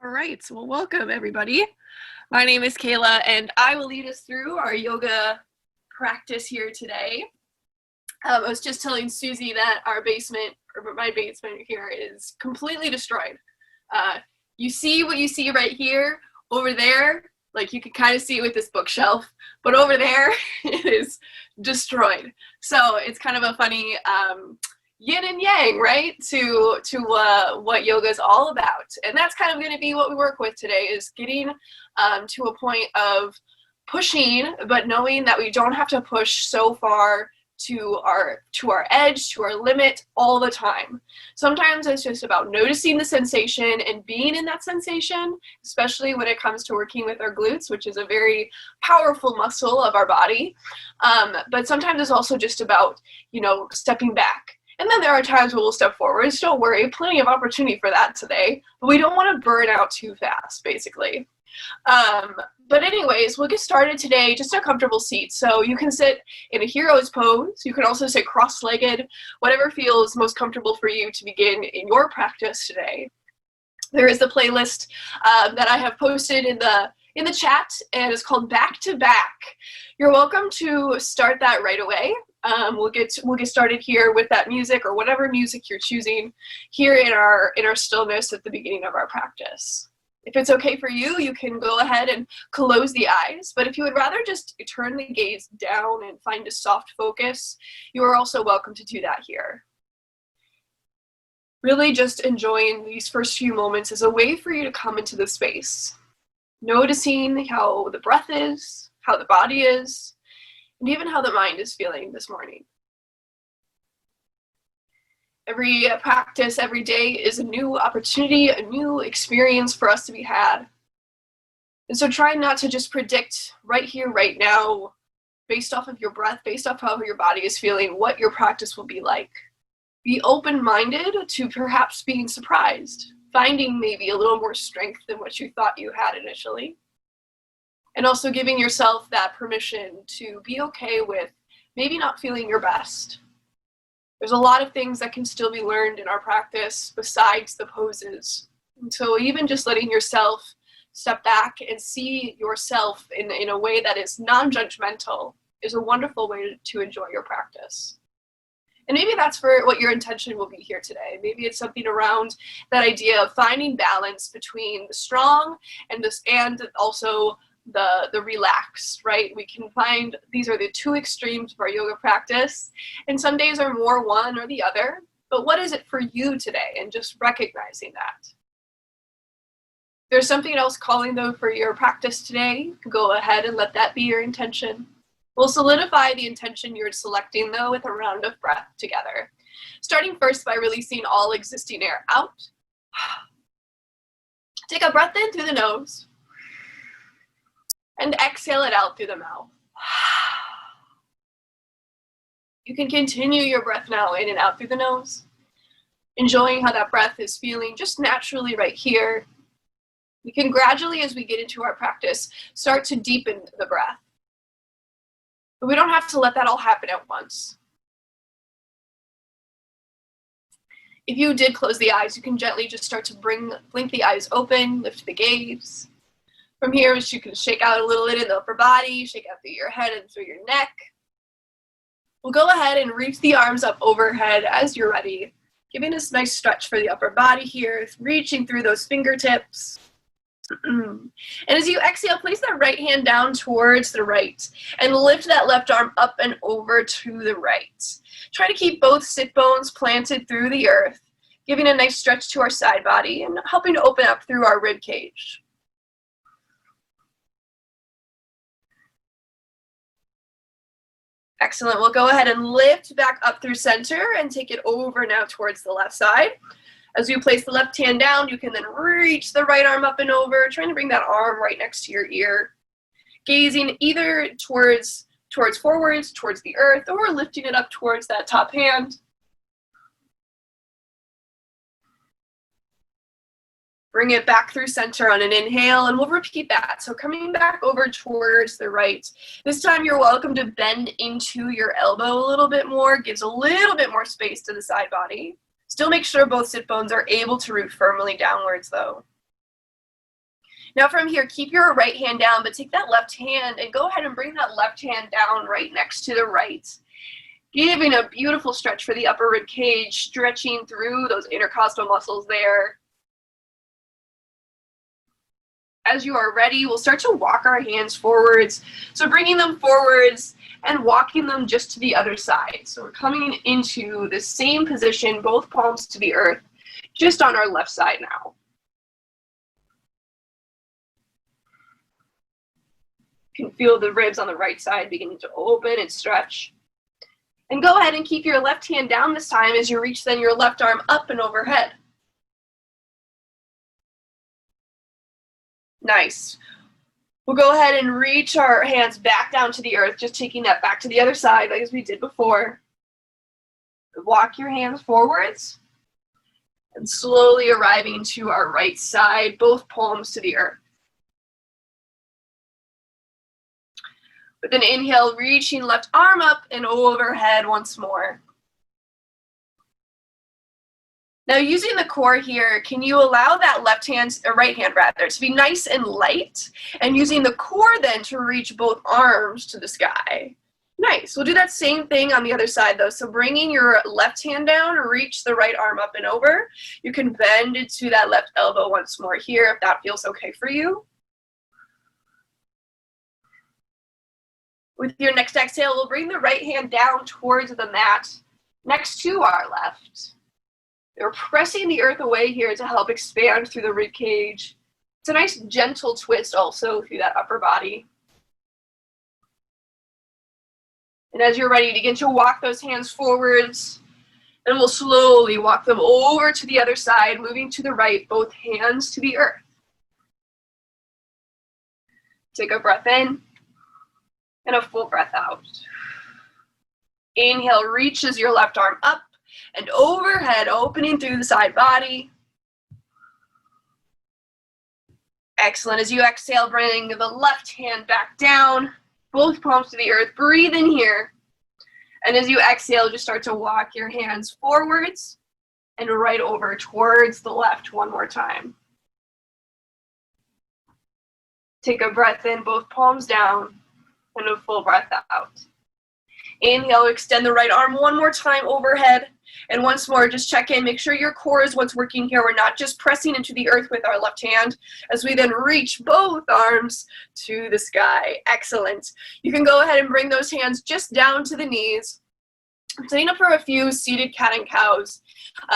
All right, well, welcome everybody. My name is Kayla, and I will lead us through our yoga practice here today. I was just telling Susie that our basement, or my basement here, is completely destroyed. You see what you see right here, over there, like you can kind of see it with this bookshelf, but over there, it is destroyed. So it's kind of a funny yin and yang, right, to what yoga is all about. And that's kind of going to be what we work with today, is getting to a point of pushing, but knowing that we don't have to push so far to our edge, to our limit all the time. Sometimes it's just about noticing the sensation and being in that sensation, especially when it comes to working with our glutes, which is a very powerful muscle of our body. But sometimes it's also just about, stepping back. And then there are times where we'll step forwards. Don't worry, plenty of opportunity for that today. But we don't want to burn out too fast, basically. But anyways, we'll get started today, just a comfortable seat. So you can sit in a hero's pose. You can also sit cross-legged, whatever feels most comfortable for you to begin in your practice today. There is a playlist that I have posted in the chat, and it's called Back to Back. You're welcome to start that right away. We'll get started here with that music, or whatever music you're choosing here in our stillness at the beginning of our practice. If it's okay for you, you can go ahead and close the eyes, but if you would rather just turn the gaze down and find a soft focus, you are also welcome to do that here. Really just enjoying these first few moments as a way for you to come into the space, noticing how the breath is, how the body is, and even how the mind is feeling this morning. Every practice, every day is a new opportunity, a new experience for us to be had. And so try not to just predict right here, right now, based off of your breath, based off how your body is feeling, what your practice will be like. Be open-minded to perhaps being surprised, finding maybe a little more strength than what you thought you had initially. And also giving yourself that permission to be okay with maybe not feeling your best. There's a lot of things that can still be learned in our practice besides the poses. And so even just letting yourself step back and see yourself in a way that is non-judgmental is a wonderful way to enjoy your practice. And maybe that's for what your intention will be here today. Maybe it's something around that idea of finding balance between the strong and also the relaxed, right? We can find these are the two extremes of our yoga practice, and some days are more one or the other, but what is it for you today? And just recognizing that. There's something else calling though for your practice today. Go ahead and let that be your intention. We'll solidify the intention you're selecting though with a round of breath together. Starting first by releasing all existing air out. Take a breath in through the nose. And exhale it out through the mouth. You can continue your breath now in and out through the nose, enjoying how that breath is feeling just naturally right here. We can gradually, as we get into our practice, start to deepen the breath. But we don't have to let that all happen at once. If you did close the eyes, you can gently just start to blink the eyes open, lift the gaze. From here, you can shake out a little bit in the upper body, shake out through your head and through your neck. We'll go ahead and reach the arms up overhead as you're ready, giving us a nice stretch for the upper body here, reaching through those fingertips. And as you exhale, place that right hand down towards the right and lift that left arm up and over to the right. Try to keep both sit bones planted through the earth, giving a nice stretch to our side body and helping to open up through our rib cage. Excellent. We'll go ahead and lift back up through center and take it over now towards the left side. As you place the left hand down, you can then reach the right arm up and over, trying to bring that arm right next to your ear. Gazing either towards forwards, towards the earth, or lifting it up towards that top hand. Bring it back through center on an inhale, and we'll repeat that. So coming back over towards the right. This time you're welcome to bend into your elbow a little bit more, gives a little bit more space to the side body. Still make sure both sit bones are able to root firmly downwards though. Now from here, keep your right hand down, but take that left hand and go ahead and bring that left hand down right next to the right. Giving a beautiful stretch for the upper rib cage, stretching through those intercostal muscles there. As you are ready, we'll start to walk our hands forwards. So bringing them forwards and walking them just to the other side. So we're coming into the same position, both palms to the earth, just on our left side now. You can feel the ribs on the right side beginning to open and stretch. And go ahead and keep your left hand down this time as you reach then your left arm up and overhead. Nice. We'll go ahead and reach our hands back down to the earth, just taking that back to the other side like as we did before. Walk your hands forwards and slowly arriving to our right side, both palms to the earth. With an inhale, reaching left arm up and overhead once more. Now using the core here, can you allow that left hand, or right hand rather, to be nice and light, and using the core then to reach both arms to the sky. Nice. We'll do that same thing on the other side though. So bringing your left hand down, reach the right arm up and over. You can bend into that left elbow once more here if that feels okay for you. With your next exhale, we'll bring the right hand down towards the mat next to our left. We're pressing the earth away here to help expand through the rib cage. It's a nice gentle twist also through that upper body. And as you're ready, begin to walk those hands forwards, and we'll slowly walk them over to the other side, moving to the right, both hands to the earth. Take a breath in and a full breath out. Inhale, reaches your left arm up and overhead, opening through the side body. Excellent. As you exhale, bring the left hand back down, both palms to the earth. Breathe in here. And as you exhale, just start to walk your hands forwards and right over towards the left one more time. Take a breath in, both palms down, and a full breath out. Inhale, extend the right arm one more time overhead. And once more, just check in. Make sure your core is what's working here. We're not just pressing into the earth with our left hand as we then reach both arms to the sky. Excellent. You can go ahead and bring those hands just down to the knees. Setting up for a few seated cat and cows.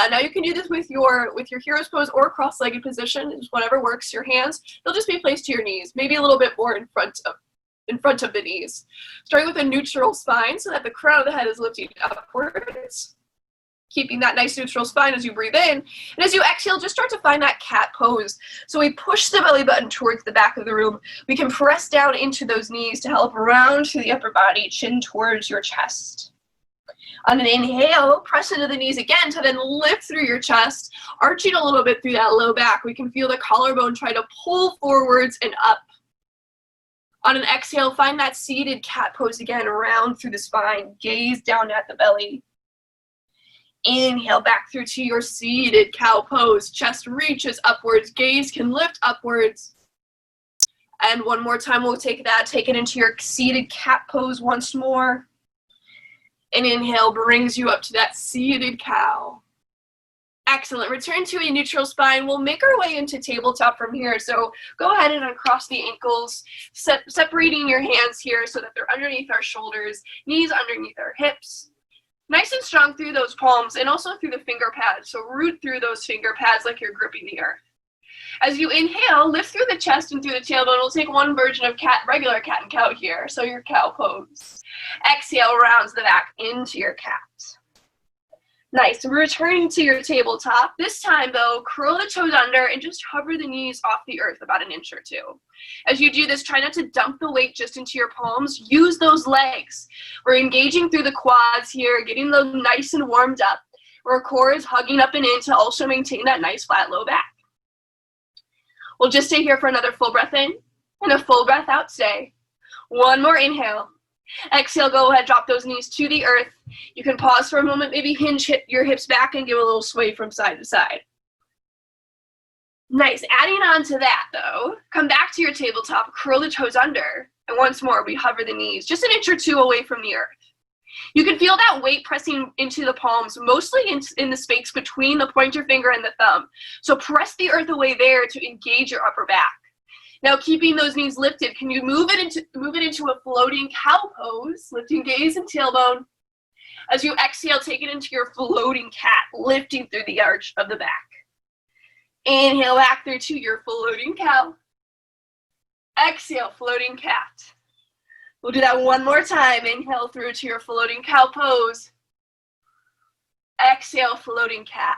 Now you can do this with your hero's pose or cross-legged position, just whatever works. Your hands, they'll just be placed to your knees, maybe a little bit more in front of the knees. Starting with a neutral spine so that the crown of the head is lifting upwards. Keeping that nice neutral spine as you breathe in. And as you exhale, just start to find that cat pose. So we push the belly button towards the back of the room. We can press down into those knees to help round to the upper body, chin towards your chest. On an inhale, press into the knees again to then lift through your chest, arching a little bit through that low back. We can feel the collarbone try to pull forwards and up. On an exhale, find that seated cat pose again, round through the spine, gaze down at the belly. Inhale back through to your seated cow pose. Chest reaches upwards, gaze can lift upwards. And one more time, we'll take it into your seated cat pose once more. And inhale brings you up to that seated cow. Excellent. Return to a neutral spine. We'll make our way into tabletop from here. So go ahead and uncross the ankles, separating your hands here so that they're underneath our shoulders, knees underneath our hips. Nice and strong through those palms and also through the finger pads. So root through those finger pads like you're gripping the earth. As you inhale, lift through the chest and through the tailbone. We'll take one version of regular cat and cow here. So your cow pose. Exhale, rounds the back into your cat. Nice. Returning to your tabletop. This time, though, curl the toes under and just hover the knees off the earth about an inch or two. As you do this, try not to dump the weight just into your palms. Use those legs. We're engaging through the quads here, getting them nice and warmed up. Our core is hugging up and in to also maintain that nice flat low back. We'll just stay here for another full breath in and a full breath out. Stay. One more inhale. Exhale, go ahead, drop those knees to the earth. You can pause for a moment, maybe hinge your hips back and give a little sway from side to side. Nice. Adding on to that, though, come back to your tabletop, curl the toes under, and once more, we hover the knees just an inch or two away from the earth. You can feel that weight pressing into the palms, mostly in the space between the pointer finger and the thumb. So press the earth away there to engage your upper back. Now, keeping those knees lifted, can you move it into a floating cow pose, lifting gaze and tailbone. As you exhale, take it into your floating cat, lifting through the arch of the back. Inhale back through to your floating cow. Exhale, floating cat. We'll do that one more time. Inhale through to your floating cow pose. Exhale, floating cat.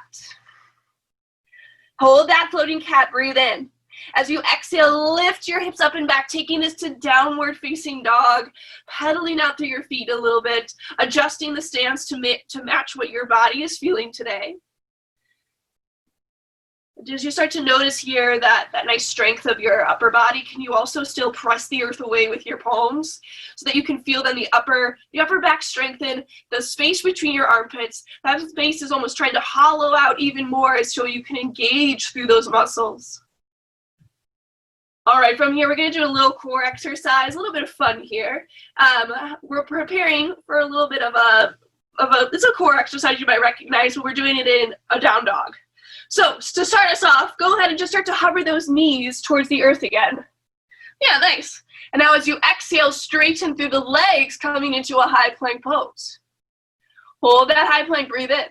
Hold that floating cat, breathe in. As you exhale, lift your hips up and back, taking this to downward facing dog, pedaling out through your feet a little bit, adjusting the stance to match what your body is feeling today. As you start to notice here that nice strength of your upper body, can you also still press the earth away with your palms so that you can feel then the upper back strengthen, the space between your armpits, that space is almost trying to hollow out even more so you can engage through those muscles. All right, from here, we're gonna do a little core exercise, a little bit of fun here. We're preparing for a little bit of it's a core exercise you might recognize, but we're doing it in a down dog. So to start us off, go ahead and just start to hover those knees towards the earth again. Yeah, nice. And now as you exhale, straighten through the legs, coming into a high plank pose. Hold that high plank, breathe in.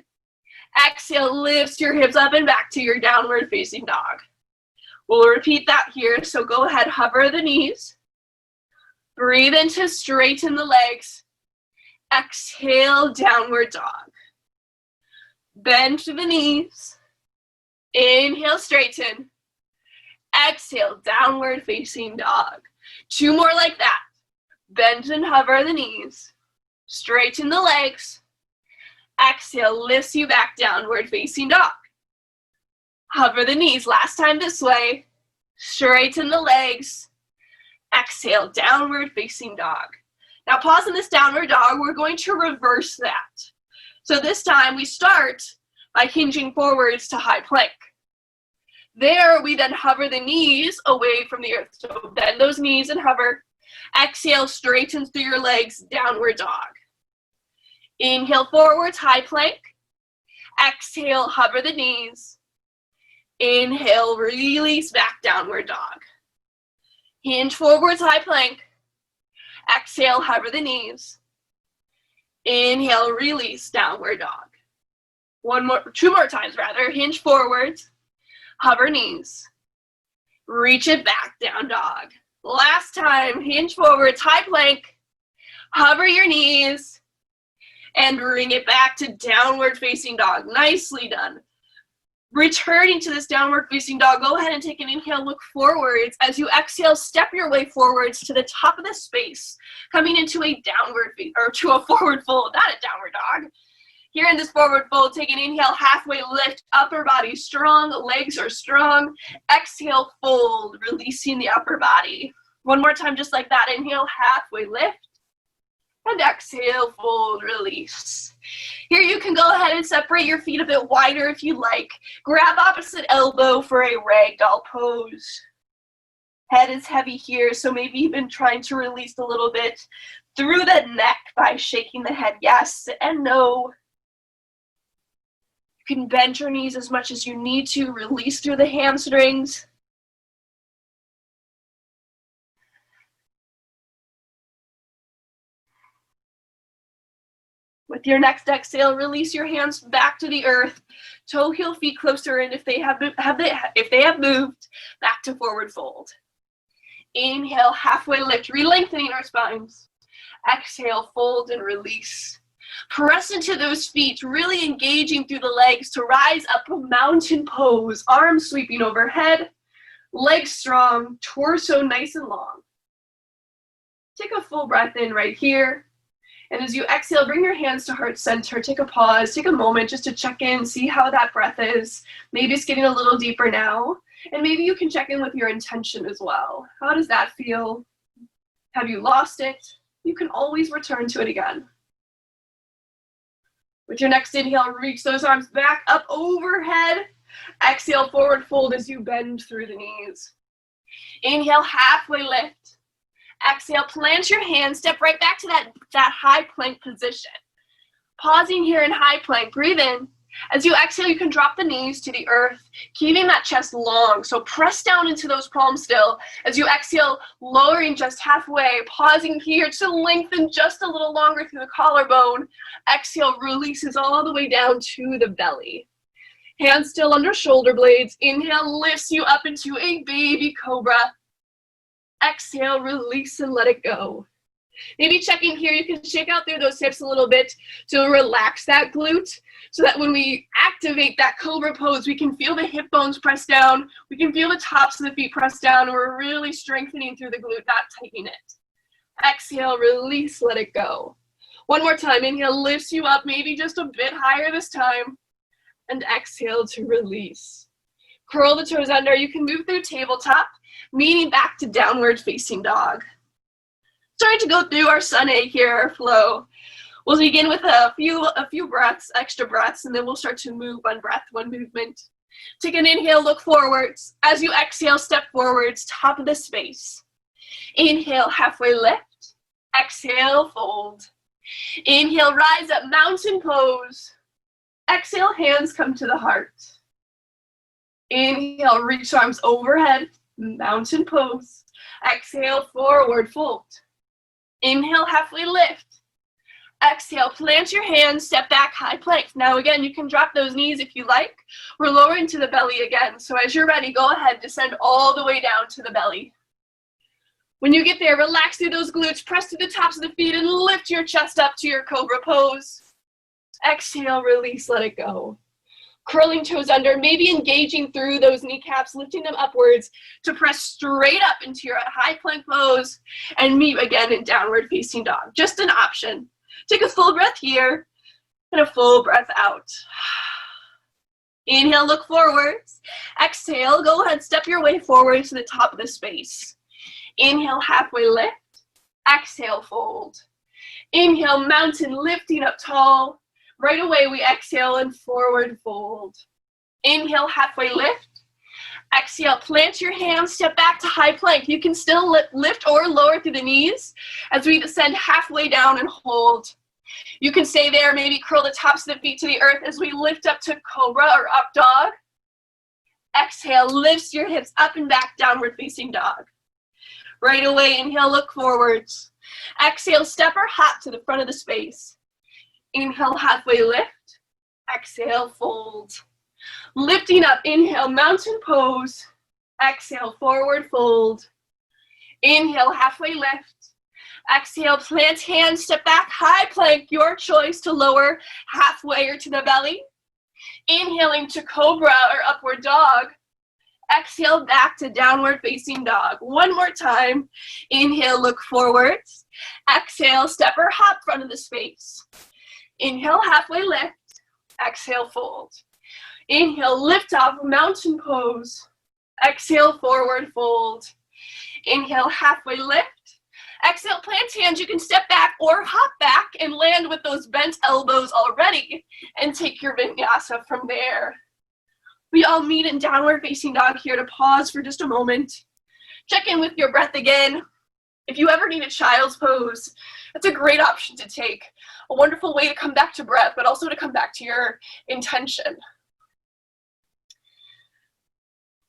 Exhale, lift your hips up and back to your downward facing dog. We'll repeat that here, so go ahead, hover the knees. Breathe in to straighten the legs. Exhale, downward dog. Bend to the knees. Inhale, straighten. Exhale, downward facing dog. Two more like that. Bend and hover the knees. Straighten the legs. Exhale, lifts you back, downward facing dog. Hover the knees, last time this way. Straighten the legs. Exhale, downward facing dog. Now pause in this downward dog, we're going to reverse that. So this time we start by hinging forwards to high plank. There we then hover the knees away from the earth. So bend those knees and hover. Exhale, straighten through your legs, downward dog. Inhale forwards, high plank. Exhale, hover the knees. Inhale, release back, downward dog. Hinge forwards, high plank. Exhale, hover the knees. Inhale, release, downward dog. Two more times rather. Hinge forwards, hover knees. Reach it back, down dog. Last time, hinge forwards, high plank. Hover your knees and bring it back to downward facing dog. Nicely done. Returning to this downward facing dog, go ahead and take an inhale, look forwards. As you exhale, step your way forwards to the top of the space, coming into a to a forward fold, not a downward dog. Here in this forward fold, take an inhale, halfway lift, upper body strong, legs are strong. Exhale, fold, releasing the upper body. One more time, just like that. Inhale, halfway lift. And exhale, fold, release. Here you can go ahead and separate your feet a bit wider if you like. Grab opposite elbow for a ragdoll pose. Head is heavy here, so maybe you've been trying to release a little bit through the neck by shaking the head yes and no. You can bend your knees as much as you need to, release through the hamstrings. With your next exhale, release your hands back to the earth, toe, heel, feet closer in if they have moved, back to forward fold. Inhale, halfway lift, re-lengthening our spines. Exhale, fold and release. Press into those feet, really engaging through the legs to rise up a mountain pose, arms sweeping overhead, legs strong, torso nice and long. Take a full breath in right here. And as you exhale, bring your hands to heart center. Take a pause, take a moment just to check in, see how that breath is. Maybe it's getting a little deeper now. And maybe you can check in with your intention as well. How does that feel? Have you lost it? You can always return to it again. With your next inhale, reach those arms back up overhead. Exhale, forward fold as you bend through the knees. Inhale, halfway lift. Exhale, plant your hands, step right back to that high plank position. Pausing here in high plank, breathe in. As you exhale, you can drop the knees to the earth, keeping that chest long. So press down into those palms still. As you exhale, lowering just halfway, pausing here to lengthen just a little longer through the collarbone. Exhale, releases all the way down to the belly. Hands still under shoulder blades. Inhale, lifts you up into a baby cobra. Exhale, release and let it go. Maybe checking here, you can shake out through those hips a little bit to relax that glute so that when we activate that cobra pose, we can feel the hip bones press down. We can feel the tops of the feet press down. And we're really strengthening through the glute, not tightening it. Exhale, release, let it go. One more time. Inhale, lifts you up, maybe just a bit higher this time. And exhale to release. Curl the toes under. You can move through tabletop, meaning back to downward facing dog. Starting to go through our sun A here, our flow. We'll begin with a few breaths, extra breaths, and then we'll start to move one breath, one movement. Take an inhale, look forwards. As you exhale, step forwards, top of the space. Inhale, halfway lift. Exhale, fold. Inhale, rise up, mountain pose. Exhale, hands come to the heart. Inhale, reach arms overhead, mountain pose. Exhale, forward fold. Inhale, halfway lift. Exhale, plant your hands, step back, high plank. Now again, you can drop those knees if you like. We're lowering to the belly again. So as you're ready, go ahead, descend all the way down to the belly. When you get there, relax through those glutes, press to the tops of the feet, and lift your chest up to your cobra pose. Exhale, release, let it go. Curling toes under, maybe engaging through those kneecaps, lifting them upwards to press straight up into your high plank pose and meet again in downward facing dog. Just an option. Take a full breath here and a full breath out. Inhale, look forwards. Exhale, go ahead, step your way forward to the top of the space. Inhale, halfway lift. Exhale, fold. Inhale, mountain, lifting up tall. Right away, we exhale and forward fold. Inhale, halfway lift. Exhale, plant your hands, step back to high plank. You can still lift or lower through the knees as we descend halfway down and hold. You can stay there, maybe curl the tops of the feet to the earth as we lift up to cobra or up dog. Exhale, lifts your hips up and back, downward facing dog. Right away, inhale, look forwards. Exhale, step or hop to the front of the space. Inhale, halfway lift. Exhale, fold. Lifting up, inhale, mountain pose. Exhale, forward fold. Inhale, halfway lift. Exhale, plant hands, step back, high plank, your choice to lower halfway or to the belly. Inhaling to cobra or upward dog. Exhale, back to downward facing dog. One more time. Inhale, look forwards. Exhale, step or hop front of the space. Inhale, halfway lift. Exhale, fold. Inhale, lift off, mountain pose. Exhale, forward fold. Inhale, halfway lift. Exhale, plant hands. You can step back or hop back and land with those bent elbows already and take your vinyasa from there. We all meet in downward facing dog here to pause for just a moment. Check in with your breath again. If you ever need a child's pose, that's a great option to take. A wonderful way to come back to breath, but also to come back to your intention.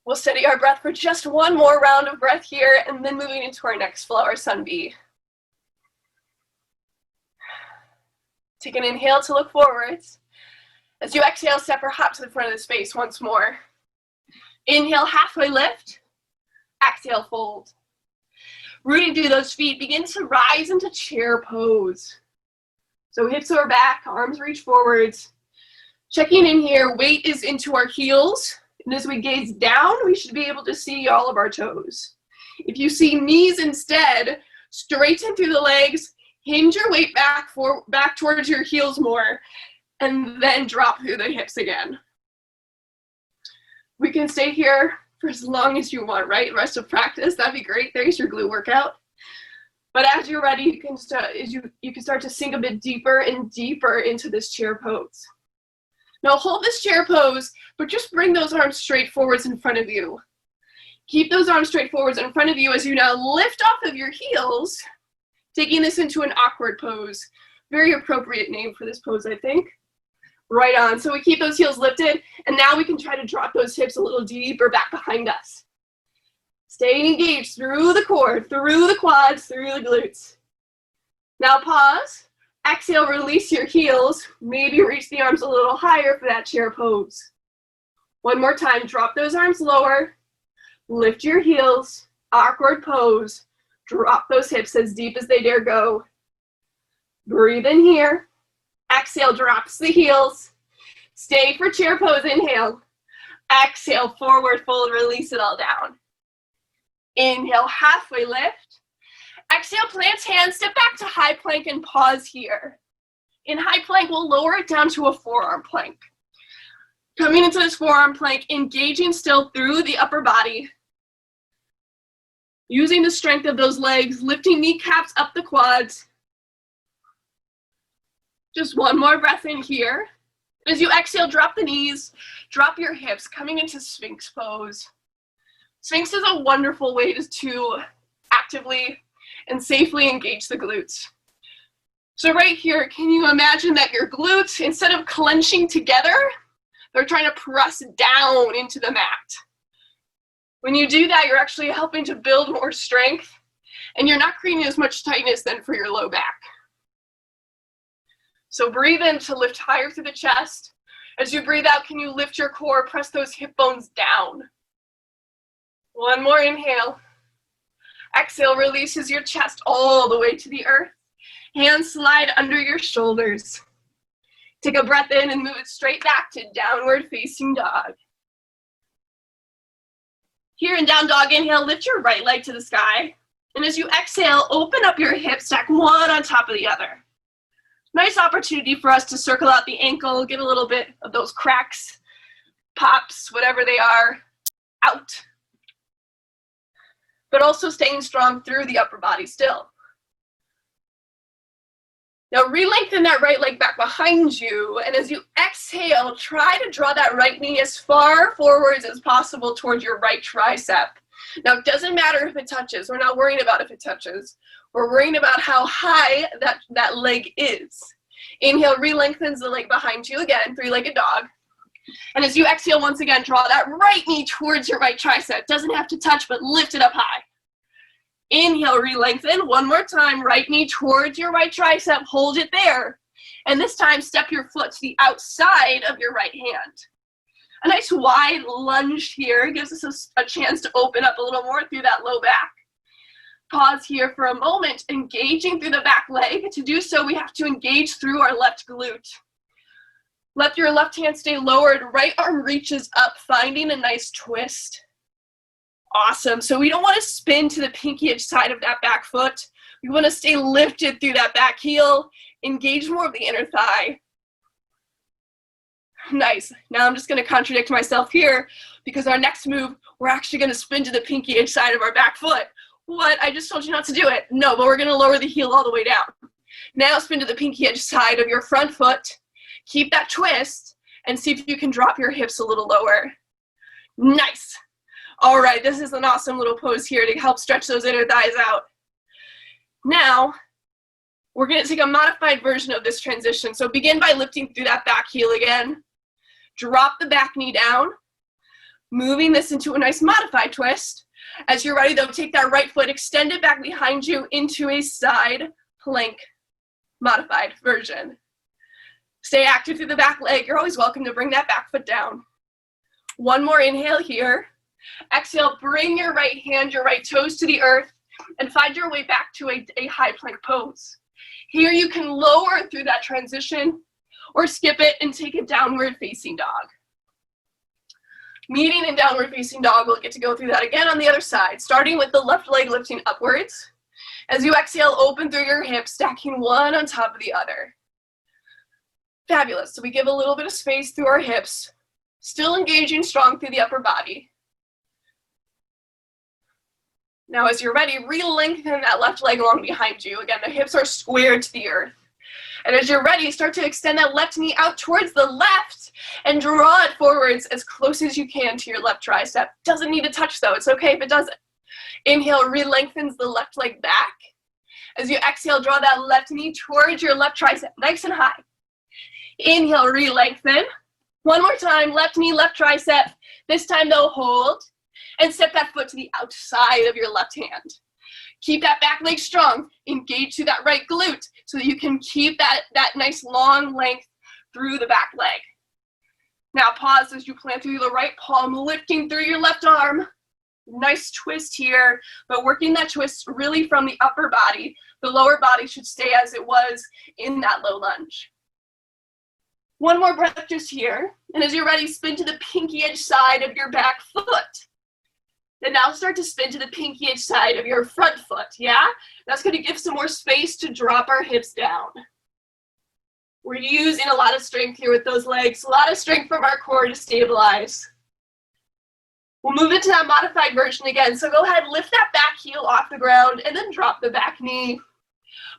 We'll steady our breath for just one more round of breath here, and then moving into our next flow, our sun B. Take an inhale to look forwards. As you exhale, step or hop to the front of the space once more. Inhale, halfway lift. Exhale, fold. Rooting through those feet, begin to rise into chair pose. So hips are back, arms reach forwards. Checking in here, weight is into our heels. And as we gaze down, we should be able to see all of our toes. If you see knees instead, straighten through the legs, hinge your weight back towards your heels more, and then drop through the hips again. We can stay here for as long as you want, right? Rest of practice, that'd be great. There's your glute workout. But as you're ready, you can start to sink a bit deeper and deeper into this chair pose. Now hold this chair pose, but just bring those arms straight forwards in front of you. Keep those arms straight forwards in front of you as you now lift off of your heels, taking this into an awkward pose. Very appropriate name for this pose, I think. Right on. So we keep those heels lifted, and now we can try to drop those hips a little deeper back behind us. Staying engaged through the core, through the quads, through the glutes. Now pause. Exhale, release your heels. Maybe reach the arms a little higher for that chair pose. One more time. Drop those arms lower. Lift your heels. Awkward pose. Drop those hips as deep as they dare go. Breathe in here. Exhale, drops the heels. Stay for chair pose, inhale. Exhale, forward fold, release it all down. Inhale, halfway lift. Exhale, plant hands, step back to high plank and pause here. In high plank, we'll lower it down to a forearm plank. Coming into this forearm plank, engaging still through the upper body. Using the strength of those legs, lifting kneecaps up the quads. Just one more breath in here. As you exhale, drop the knees, drop your hips, coming into Sphinx Pose. Sphinx is a wonderful way to actively and safely engage the glutes. So right here, can you imagine that your glutes, instead of clenching together, they're trying to press down into the mat. When you do that, you're actually helping to build more strength, and you're not creating as much tightness then for your low back. So breathe in to lift higher through the chest. As you breathe out, can you lift your core, press those hip bones down. One more inhale. Exhale, releases your chest all the way to the earth. Hands slide under your shoulders. Take a breath in and move it straight back to downward facing dog. Here in down dog, inhale, lift your right leg to the sky. And as you exhale, open up your hips, stack one on top of the other. Nice opportunity for us to circle out the ankle, get a little bit of those cracks, pops, whatever they are, out. But also staying strong through the upper body still. Now re-lengthen that right leg back behind you, and as you exhale, try to draw that right knee as far forwards as possible towards your right tricep. Now it doesn't matter if it touches, we're not worrying about if it touches. We're worrying about how high that leg is. Inhale, re-lengthens the leg behind you, again, three-legged dog. And as you exhale, once again, draw that right knee towards your right tricep. Doesn't have to touch, but lift it up high. Inhale, re-lengthen. One more time, right knee towards your right tricep. Hold it there. And this time, step your foot to the outside of your right hand. A nice wide lunge here gives us a chance to open up a little more through that low back. Pause here for a moment, engaging through the back leg. To do so, we have to engage through our left glute. Let your left hand stay lowered, right arm reaches up, finding a nice twist. Awesome. So we don't want to spin to the pinky edge side of that back foot. We want to stay lifted through that back heel, engage more of the inner thigh. Nice. Now I'm just going to contradict myself here because our next move, we're actually going to spin to the pinky edge side of our back foot. What? I just told you not to do it. No, but we're going to lower the heel all the way down. Now spin to the pinky edge side of your front foot. Keep that twist and see if you can drop your hips a little lower. Nice. All right, this is an awesome little pose here to help stretch those inner thighs out. Now, we're going to take a modified version of this transition. So begin by lifting through that back heel again. Drop the back knee down. Moving this into a nice modified twist. As you're ready, though, take that right foot, extend it back behind you into a side plank modified version. Stay active through the back leg. You're always welcome to bring that back foot down. One more inhale here. Exhale, bring your right hand, your right toes to the earth, and find your way back to a high plank pose. Here you can lower through that transition or skip it and take a downward facing dog. Meeting in downward facing dog, we'll get to go through that again on the other side, starting with the left leg lifting upwards. As you exhale, open through your hips, stacking one on top of the other. Fabulous. So we give a little bit of space through our hips, still engaging strong through the upper body. Now as you're ready, re-lengthen that left leg along behind you. Again, the hips are squared to the earth. And as you're ready, start to extend that left knee out towards the left and draw it forwards as close as you can to your left tricep. Doesn't need to touch though, it's okay if it doesn't. Inhale, re-lengthens the left leg back. As you exhale, draw that left knee towards your left tricep, nice and high. Inhale, re-lengthen. One more time, left knee, left tricep. This time though, hold. And step that foot to the outside of your left hand. Keep that back leg strong. Engage through that right glute so that you can keep that nice long length through the back leg. Now pause as you plant through the right palm, lifting through your left arm. Nice twist here, but working that twist really from the upper body. The lower body should stay as it was in that low lunge. One more breath just here. And as you're ready, spin to the pinky edge side of your back foot. Then now start to spin to the pinky edge side of your front foot, yeah? That's gonna give some more space to drop our hips down. We're using a lot of strength here with those legs, a lot of strength from our core to stabilize. We'll move into that modified version again. So go ahead, lift that back heel off the ground and then drop the back knee.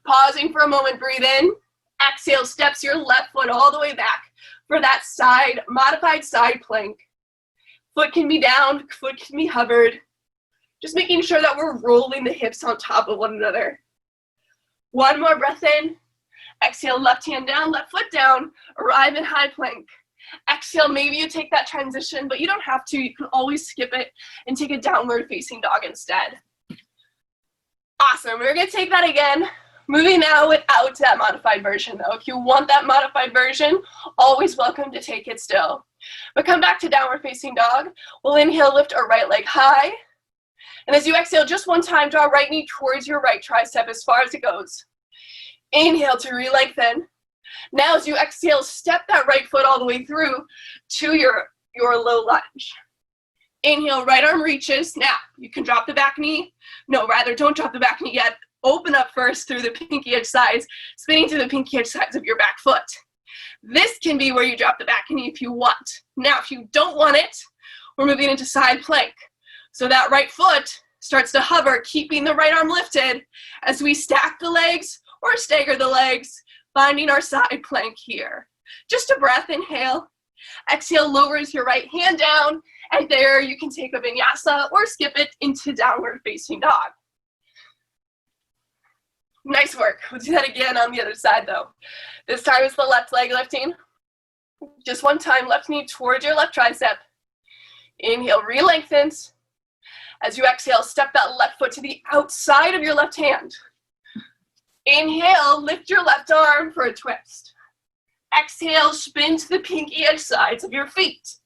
Pausing for a moment, breathe in. Exhale, steps your left foot all the way back for that side, modified side plank. Foot can be down, foot can be hovered. Just making sure that we're rolling the hips on top of one another. One more breath in. Exhale, left hand down, left foot down, arrive in high plank. Exhale, maybe you take that transition, but you don't have to. You can always skip it and take a downward facing dog instead. Awesome, we're gonna take that again. Moving now without that modified version though. If you want that modified version, always welcome to take it still. But come back to downward facing dog. We'll inhale, lift our right leg high. And as you exhale, just one time, draw right knee towards your right tricep as far as it goes. Inhale to re-lengthen. Now as you exhale, step that right foot all the way through to your low lunge. Inhale, right arm reaches. Now, you can drop the back knee. No, rather, don't drop the back knee yet. Open up first through the pinky edge sides, spinning to the pinky edge sides of your back foot. This can be where you drop the back knee if you want. Now, if you don't want it, we're moving into side plank. So that right foot starts to hover, keeping the right arm lifted as we stack the legs or stagger the legs, finding our side plank here. Just a breath, inhale. Exhale, lowers your right hand down, and there you can take a vinyasa or skip it into downward facing dog. Nice work. We'll do that again on the other side though. This time it's the left leg lifting. Just one time, left knee towards your left tricep. Inhale, re-lengthens. As you exhale, step that left foot to the outside of your left hand. Inhale, lift your left arm for a twist. Exhale, spin to the pinky edge sides of your feet.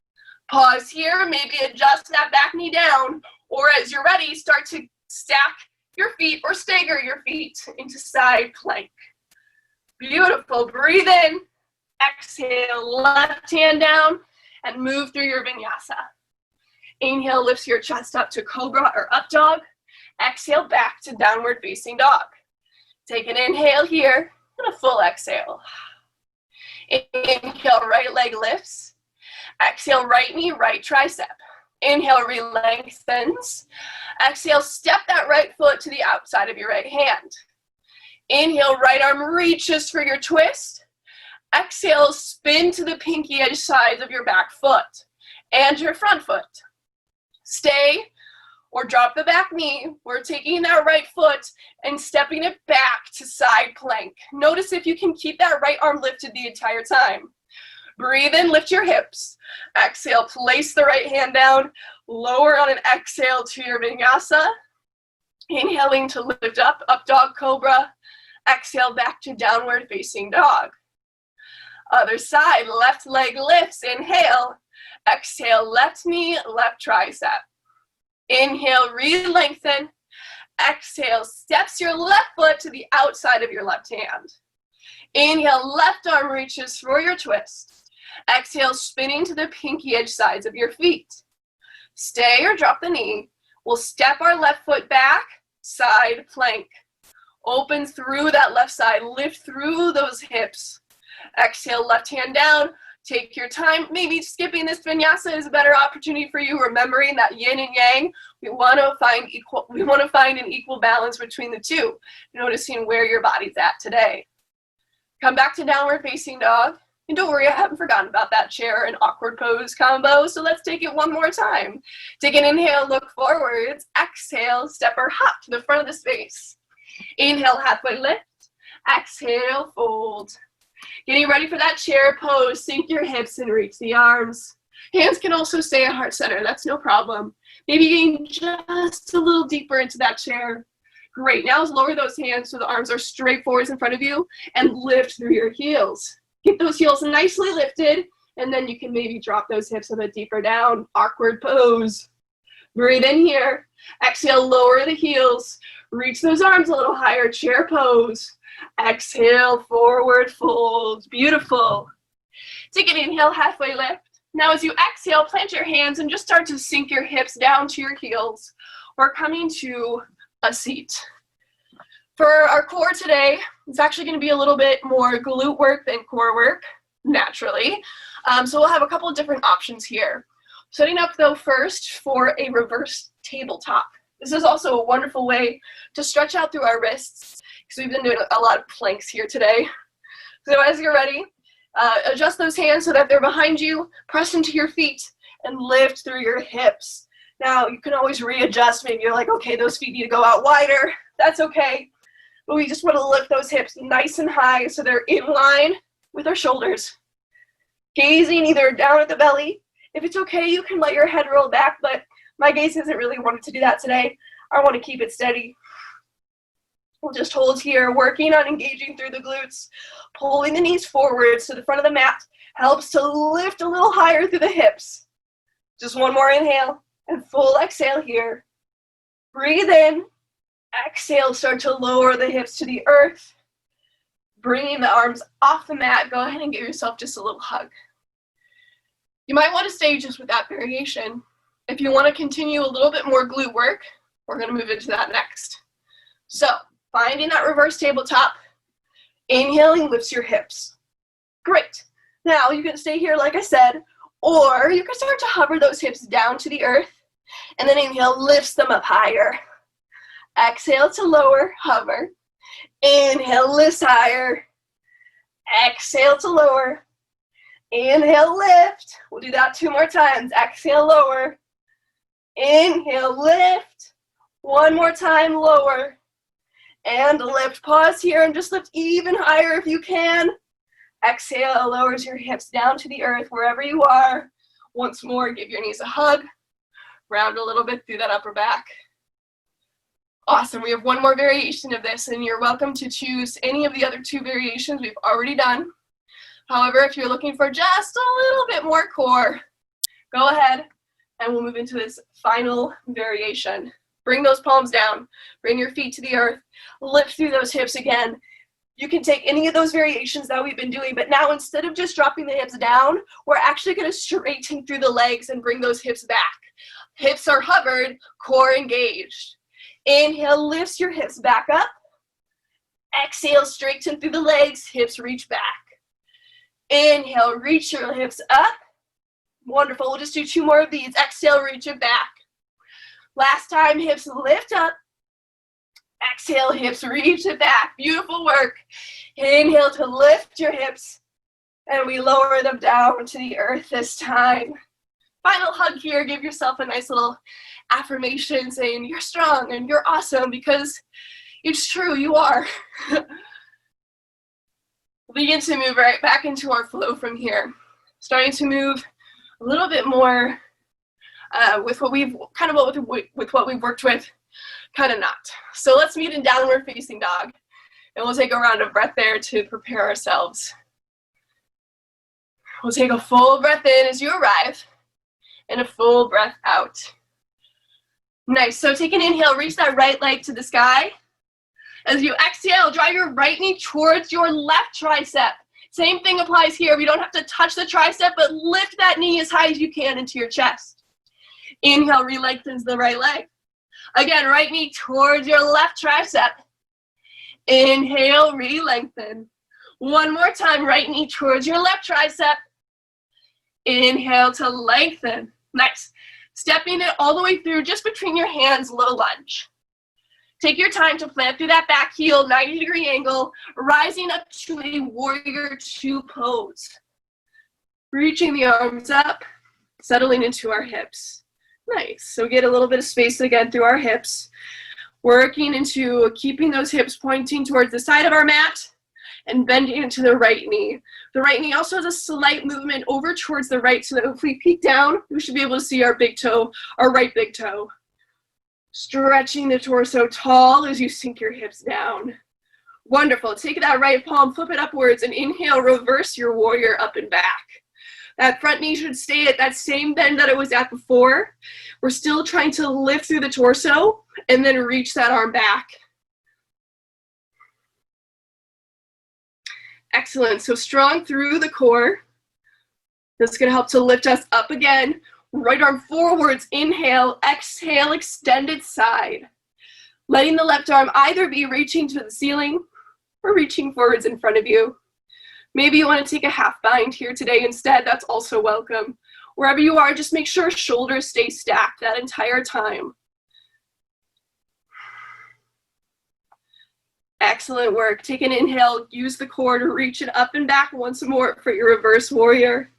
Pause here, maybe adjust that back knee down, or as you're ready, start to stack your feet or stagger your feet into side plank. Beautiful, breathe in, exhale, left hand down, and move through your vinyasa. Inhale, lifts your chest up to cobra or up dog. Exhale, back to downward facing dog. Take an inhale here, and a full exhale. Inhale, right leg lifts. Exhale, right knee, right tricep. Inhale, re-lengthens. Exhale, step that right foot to the outside of your right hand. Inhale, right arm reaches for your twist. Exhale, spin to the pinky edge sides of your back foot and your front foot. Stay or drop the back knee. We're taking that right foot and stepping it back to side plank. Notice if you can keep that right arm lifted the entire time. Breathe in, lift your hips. Exhale, place the right hand down. Lower on an exhale to your vinyasa. Inhaling to lift up, up dog cobra. Exhale, back to downward facing dog. Other side, left leg lifts. Inhale. Exhale, left knee, left tricep. Inhale, re-lengthen. Exhale, steps your left foot to the outside of your left hand. Inhale, left arm reaches for your twist. Exhale, spinning to the pinky edge sides of your feet. Stay or drop the knee. We'll step our left foot back, side plank. Open through that left side, lift through those hips. Exhale, left hand down. Take your time. Maybe skipping this vinyasa is a better opportunity for you. Remembering that yin and yang, we want to find an equal balance between the two. Noticing where your body's at today. Come back to downward facing dog. And don't worry, I haven't forgotten about that chair and awkward pose combo, so let's take it one more time. Take an inhale, look forwards. Exhale, step or hop to the front of the space. Inhale, halfway lift. Exhale, fold. Getting ready for that chair pose. Sink your hips and reach the arms. Hands can also stay at heart center. That's no problem. Maybe getting just a little deeper into that chair. Great. Now lower those hands so the arms are straight forwards in front of you and lift through your heels. Get those heels nicely lifted, and then you can maybe drop those hips a bit deeper down. Awkward pose. Breathe in here. Exhale, lower the heels. Reach those arms a little higher. Chair pose. Exhale, forward fold. Beautiful. Take an inhale, halfway lift. Now as you exhale, plant your hands and just start to sink your hips down to your heels. We're coming to a seat. For our core today, it's actually going to be a little bit more glute work than core work, naturally. So we'll have a couple of different options here. Setting up though first for a reverse tabletop. This is also a wonderful way to stretch out through our wrists because we've been doing a lot of planks here today. So as you're ready, adjust those hands so that they're behind you, press into your feet, and lift through your hips. Now, you can always readjust. Maybe you're like, okay, those feet need to go out wider. That's okay. But we just want to lift those hips nice and high so they're in line with our shoulders. Gazing either down at the belly. If it's okay, you can let your head roll back, but my gaze isn't really wanting to do that today. I want to keep it steady. We'll just hold here, working on engaging through the glutes, pulling the knees forwards to the front of the mat. Helps to lift a little higher through the hips. Just one more inhale and full exhale here. Breathe in. Exhale, start to lower the hips to the earth. Bringing the arms off the mat. Go ahead and give yourself just a little hug. You might want to stay just with that variation. If you want to continue a little bit more glute work, we're going to move into that next. So, finding that reverse tabletop, inhaling lifts your hips. Great. Now you can stay here like I said, or you can start to hover those hips down to the earth, and then inhale lifts them up higher. Exhale to lower, hover. Inhale lifts higher. Exhale to lower. Inhale lift. We'll do that 2 more times. Exhale lower. Inhale lift. 1 more time lower. And lift. Pause here and just lift even higher if you can. Exhale lowers your hips down to the earth wherever you are. Once more, give your knees a hug. Round a little bit through that upper back. Awesome. We have 1 more variation of this, and you're welcome to choose any of the other 2 variations we've already done. However, if you're looking for just a little bit more core, go ahead and we'll move into this final variation. Bring those palms down. Bring your feet to the earth. Lift through those hips again. You can take any of those variations that we've been doing, but now instead of just dropping the hips down, we're actually going to straighten through the legs and bring those hips back. Hips are hovered, core engaged. Inhale, lifts your hips back up. Exhale, straighten through the legs, hips reach back. Inhale, reach your hips up. Wonderful. We'll just do 2 more of these. Exhale, reach it back. Last time, hips lift up. Exhale, hips reach it back. Beautiful work. Inhale to lift your hips, and we lower them down to the earth this time. Final hug here. Give yourself a nice little affirmation saying you're strong and you're awesome, because it's true, you are. We'll begin to move right back into our flow from here. Starting to move a little bit more with what we've worked with, kind of not. So let's meet in downward facing dog, and we'll take a round of breath there to prepare ourselves. We'll take a full breath in as you arrive, and a full breath out. Nice. So take an inhale, reach that right leg to the sky. As you exhale, draw your right knee towards your left tricep. Same thing applies here. We don't have to touch the tricep, but lift that knee as high as you can into your chest. Inhale, re-lengthens the right leg. Again, right knee towards your left tricep. Inhale, re-lengthen. 1 more time, right knee towards your left tricep. Inhale to lengthen. Nice. Stepping it all the way through just between your hands, low lunge. Take your time to plant through that back heel, 90-degree angle, rising up to a warrior two pose. Reaching the arms up, settling into our hips. Nice. So get a little bit of space again through our hips. Working into keeping those hips pointing towards the side of our mat and bending into the right knee. The right knee also has a slight movement over towards the right so that if we peek down, we should be able to see our big toe, our right big toe. Stretching the torso tall as you sink your hips down. Wonderful. Take that right palm, flip it upwards, and inhale, reverse your warrior up and back. That front knee should stay at that same bend that it was at before. We're still trying to lift through the torso and then reach that arm back. Excellent. So strong through the core. That's going to help to lift us up again. Right arm forwards. Inhale. Exhale. Extended side. Letting the left arm either be reaching to the ceiling or reaching forwards in front of you. Maybe you want to take a half bind here today instead. That's also welcome. Wherever you are, just make sure shoulders stay stacked that entire time. Excellent work. Take an inhale. Use the core to reach it up and back once more for your reverse warrior.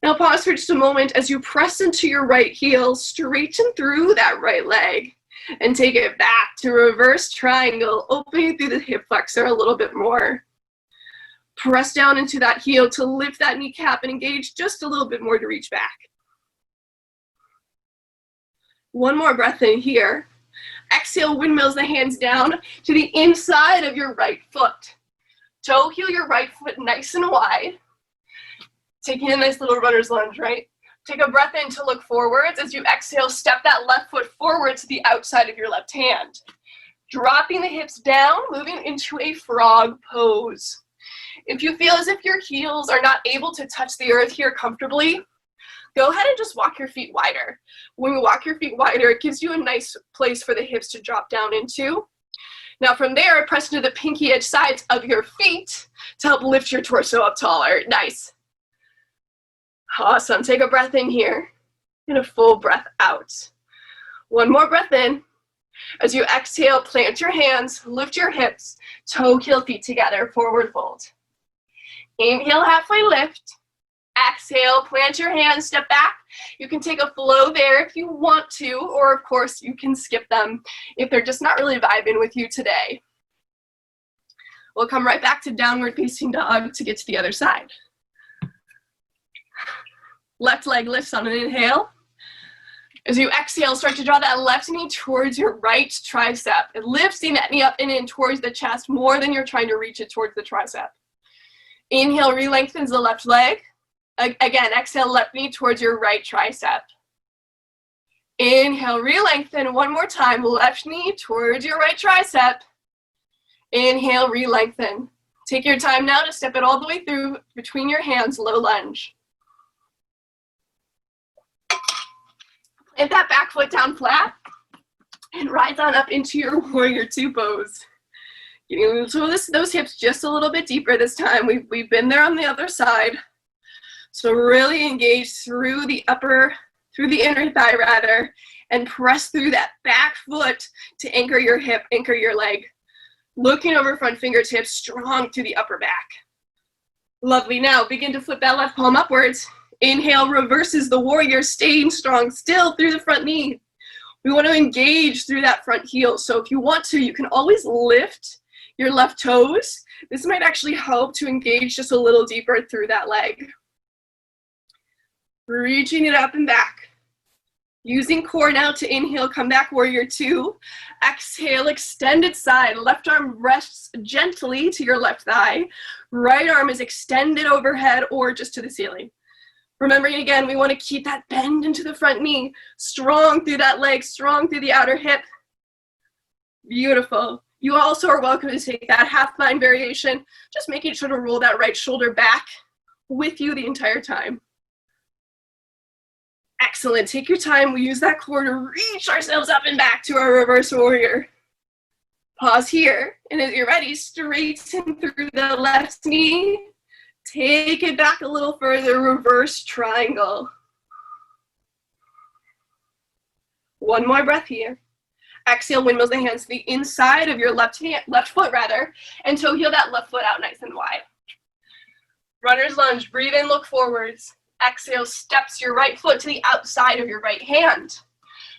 Now pause for just a moment as you press into your right heel, straighten through that right leg, and take it back to reverse triangle, opening through the hip flexor a little bit more. Press down into that heel to lift that kneecap and engage just a little bit more to reach back. One more breath in here. Exhale, windmills the hands down to the inside of your right foot. Toe heel your right foot nice and wide. Taking a nice little runner's lunge, right? Take a breath in to look forwards. As you exhale, step that left foot forward to the outside of your left hand. Dropping the hips down, moving into a frog pose. If you feel as if your heels are not able to touch the earth here comfortably, go ahead and just walk your feet wider. When you walk your feet wider, it gives you a nice place for the hips to drop down into. Now from there, press into the pinky edge sides of your feet to help lift your torso up taller. Nice. Awesome. Take a breath in here and a full breath out. One more breath in. As you exhale, plant your hands, lift your hips, toe, heel, feet together, forward fold. Inhale, halfway lift. Exhale, plant your hands, step back. You can take a flow there if you want to, or of course you can skip them if they're just not really vibing with you today. We'll come right back to downward facing dog to get to the other side. Left leg lifts on an inhale. As you exhale, start to draw that left knee towards your right tricep. And lifting that knee up and in towards the chest more than you're trying to reach it towards the tricep. Inhale, re-lengthens the left leg. Again, exhale, left knee towards your right tricep. Inhale, re-lengthen one more time. Left knee towards your right tricep. Inhale, re-lengthen. Take your time now to step it all the way through between your hands, low lunge. Plant that back foot down flat and rise on up into your warrior two pose. Those hips just a little bit deeper this time. We've been there on the other side. So really engage through the inner thigh rather, and press through that back foot to anchor your hip, anchor your leg. Looking over front fingertips, strong through the upper back. Lovely. Now begin to flip that left palm upwards. Inhale, reverses the warrior, staying strong still through the front knee. We want to engage through that front heel. So if you want to, you can always lift your left toes. This might actually help to engage just a little deeper through that leg. Reaching it up and back. Using core now to inhale, come back, warrior two. Exhale, extended side. Left arm rests gently to your left thigh. Right arm is extended overhead or just to the ceiling. Remembering again, we want to keep that bend into the front knee, strong through that leg, strong through the outer hip. Beautiful. You also are welcome to take that half bind variation, just making sure to roll that right shoulder back with you the entire time. Excellent. Take your time. We use that core to reach ourselves up and back to our reverse warrior. Pause here, and as you're ready, straighten through the left knee. Take it back a little further, reverse triangle. One more breath here. Exhale, windmills the hands to the inside of your left foot and toe heel that left foot out nice and wide. Runner's lunge, breathe in, look forwards. Exhale, steps your right foot to the outside of your right hand.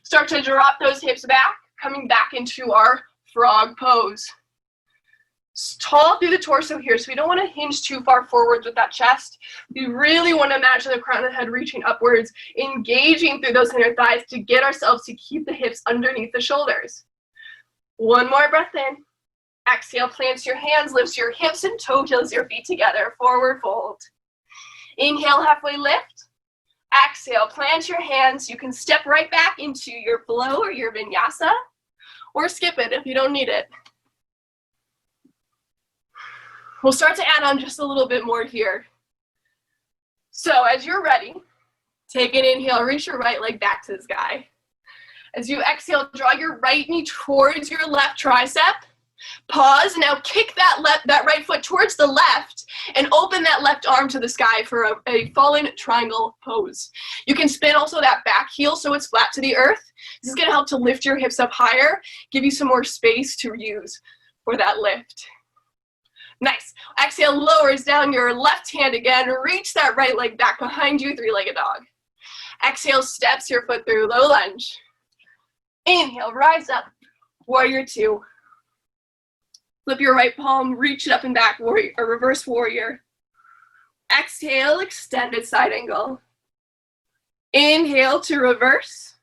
Start to drop those hips back, coming back into our frog pose. Tall through the torso here, so we don't want to hinge too far forwards with that chest. We really want to imagine the crown of the head reaching upwards, engaging through those inner thighs to get ourselves to keep the hips underneath the shoulders. One more breath in. Exhale, plants your hands, lifts your hips and toe heels your feet together, forward fold. Inhale, halfway lift. Exhale, plant your hands. You can step right back into your flow or your vinyasa, or skip it if you don't need it. We'll start to add on just a little bit more here. So as you're ready, take an inhale, reach your right leg back to the sky. As you exhale, draw your right knee towards your left tricep. Pause, now kick that right foot towards the left and open that left arm to the sky for a fallen triangle pose. You can spin also that back heel so it's flat to the earth. This is going to help to lift your hips up higher, give you some more space to use for that lift. Nice. Exhale, lowers down your left hand again. Reach that right leg back behind you, three-legged dog. Exhale, steps your foot through, low lunge. Inhale, rise up, warrior two. Flip your right palm, reach it up and back, warrior, or reverse warrior. Exhale, extended side angle. Inhale to reverse.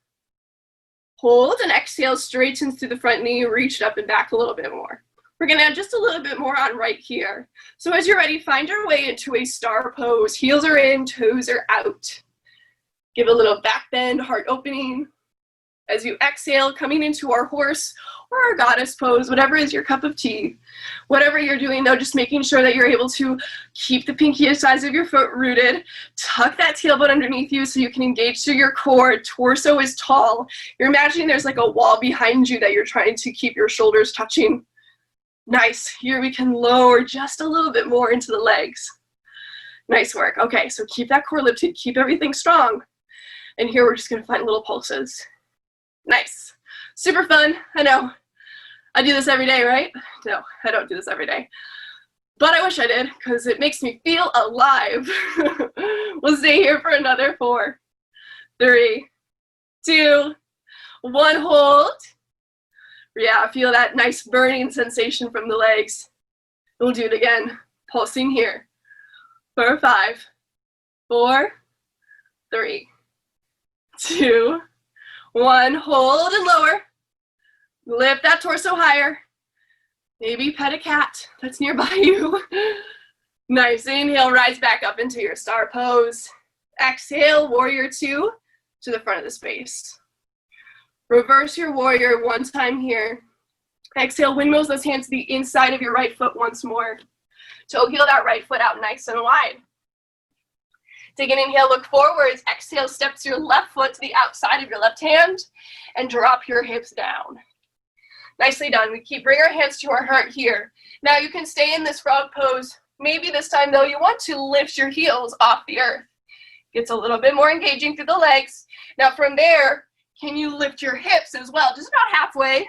Hold, and exhale, straightens through the front knee, reach it up and back a little bit more. We're gonna add just a little bit more on right here. So as you're ready, find your way into a star pose. Heels are in, toes are out. Give a little back bend, heart opening. As you exhale, coming into our horse or our goddess pose, whatever is your cup of tea. Whatever you're doing though, just making sure that you're able to keep the pinky size of your foot rooted. Tuck that tailbone underneath you so you can engage through your core. Torso is tall. You're imagining there's like a wall behind you that you're trying to keep your shoulders touching. Nice. Here we can lower just a little bit more into the legs. Nice work. Okay, so keep that core lifted, keep everything strong. And here we're just gonna find little pulses. Nice. Super fun. I know. I do this every day, right? No, I don't do this every day. But I wish I did, because it makes me feel alive. We'll stay here for another 4, 3, 2, 1, hold. Yeah, feel that nice burning sensation from the legs. We'll do it again, pulsing here. For 5, 4, 3, 2, 1, hold and lower. Lift that torso higher. Maybe pet a cat that's nearby you. Nice, inhale, rise back up into your star pose. Exhale, warrior two to the front of the space. Reverse your warrior one time here. Exhale, windmills those hands to the inside of your right foot once more. Toe heel that right foot out nice and wide. Take an inhale, look forwards. Exhale, steps your left foot to the outside of your left hand and drop your hips down. Nicely done. We bring our hands to our heart here. Now you can stay in this frog pose. Maybe this time though you want to lift your heels off the earth. Gets a little bit more engaging through the legs. Now from there, can you lift your hips as well? Just about halfway.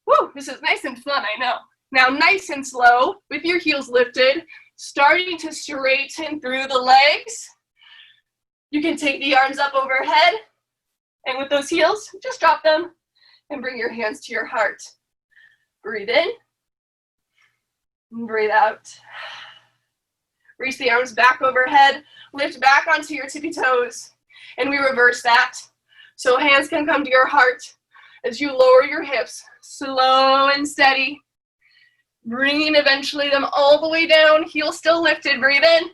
Woo, this is nice and fun, I know. Now nice and slow with your heels lifted, starting to straighten through the legs. You can take the arms up overhead, and with those heels, just drop them and bring your hands to your heart. Breathe in, breathe out. Reach the arms back overhead, lift back onto your tippy toes, and we reverse that. So hands can come to your heart as you lower your hips, slow and steady. Bringing eventually them all the way down, heels still lifted, breathe in.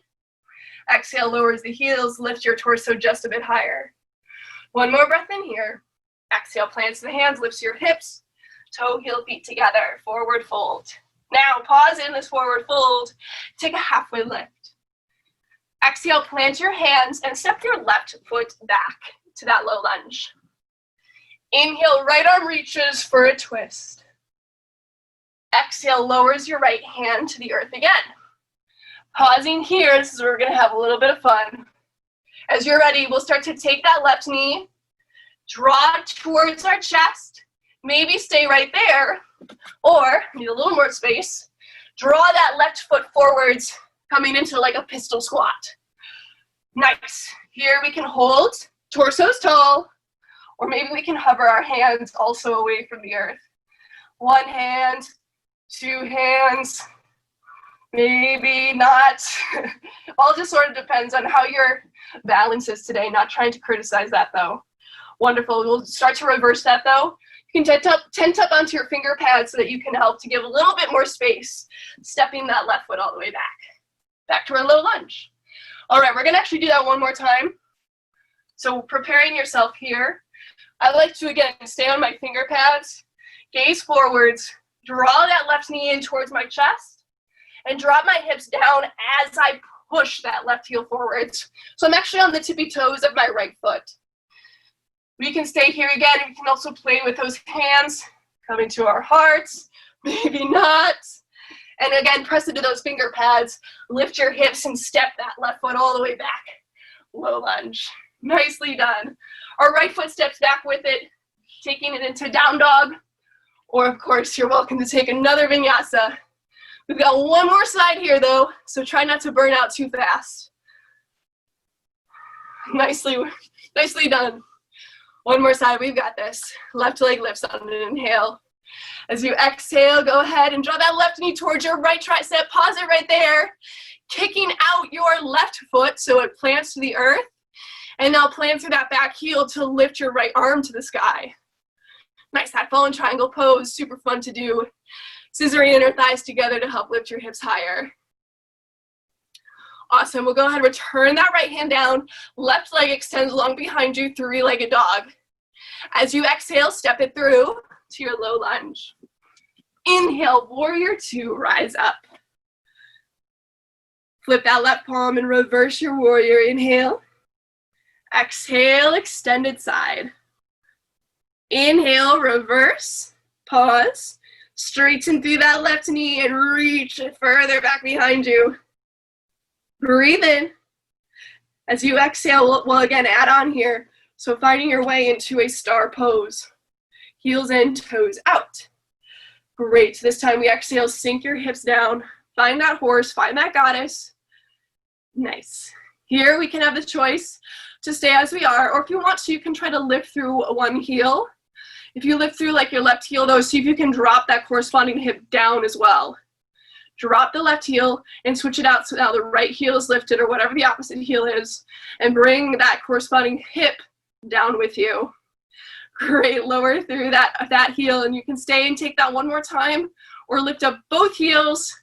Exhale, lowers the heels, lift your torso just a bit higher. One more breath in here. Exhale, plants the hands, lifts your hips, toe, heel, feet together, forward fold. Now pause in this forward fold, take a halfway lift. Exhale, plant your hands and step your left foot back to that low lunge. Inhale, right arm reaches for a twist. Exhale, lowers your right hand to the earth again. Pausing here, this is where we're gonna have a little bit of fun. As you're ready, we'll start to take that left knee, draw towards our chest, maybe stay right there, or need a little more space, draw that left foot forwards, coming into like a pistol squat. Nice. Here we can hold, torso's tall, or maybe we can hover our hands also away from the earth. One hand, two hands, maybe not. All just sort of depends on how your balance is today. Not trying to criticize that though. Wonderful. We'll start to reverse that though. You can tent up onto your finger pads so that you can help to give a little bit more space, stepping that left foot all the way back. Back to our low lunge. All right, we're gonna actually do that one more time. So preparing yourself here. I like to, again, stay on my finger pads, gaze forwards, draw that left knee in towards my chest, and drop my hips down as I push that left heel forwards. So I'm actually on the tippy toes of my right foot. We can stay here again. We can also play with those hands, coming to our hearts, maybe not. And again, press into those finger pads, lift your hips and step that left foot all the way back. Low lunge. Nicely done. Our right foot steps back with it, taking it into down dog. Or of course, you're welcome to take another vinyasa. We've got one more side here though, so try not to burn out too fast. Nicely done. One more side, we've got this. Left leg lifts on an inhale. As you exhale, go ahead and draw that left knee towards your right tricep. Pause it right there. Kicking out your left foot so it plants to the earth. And now plant through that back heel to lift your right arm to the sky. Nice, that fallen triangle pose, super fun to do. Scissoring inner thighs together to help lift your hips higher. Awesome, we'll go ahead and return that right hand down. Left leg extends long behind you, three-legged dog. As you exhale, step it through to your low lunge. Inhale, warrior two, rise up. Flip that left palm and reverse your warrior. Inhale. Exhale, extended side. Inhale, reverse, pause. Straighten through that left knee and reach it further back behind you. Breathe in. As you exhale, we'll again add on here. So finding your way into a star pose. Heels in, toes out. Great. This time we exhale, sink your hips down. Find that horse, find that goddess. Nice. Here we can have the choice to stay as we are, or if you want to, you can try to lift through one heel. If you lift through like your left heel though, see if you can drop that corresponding hip down as well. Drop the left heel and switch it out so now the right heel is lifted or whatever the opposite heel is, and bring that corresponding hip down with you. Great, lower through that heel, and you can stay and take that one more time, or lift up both heels.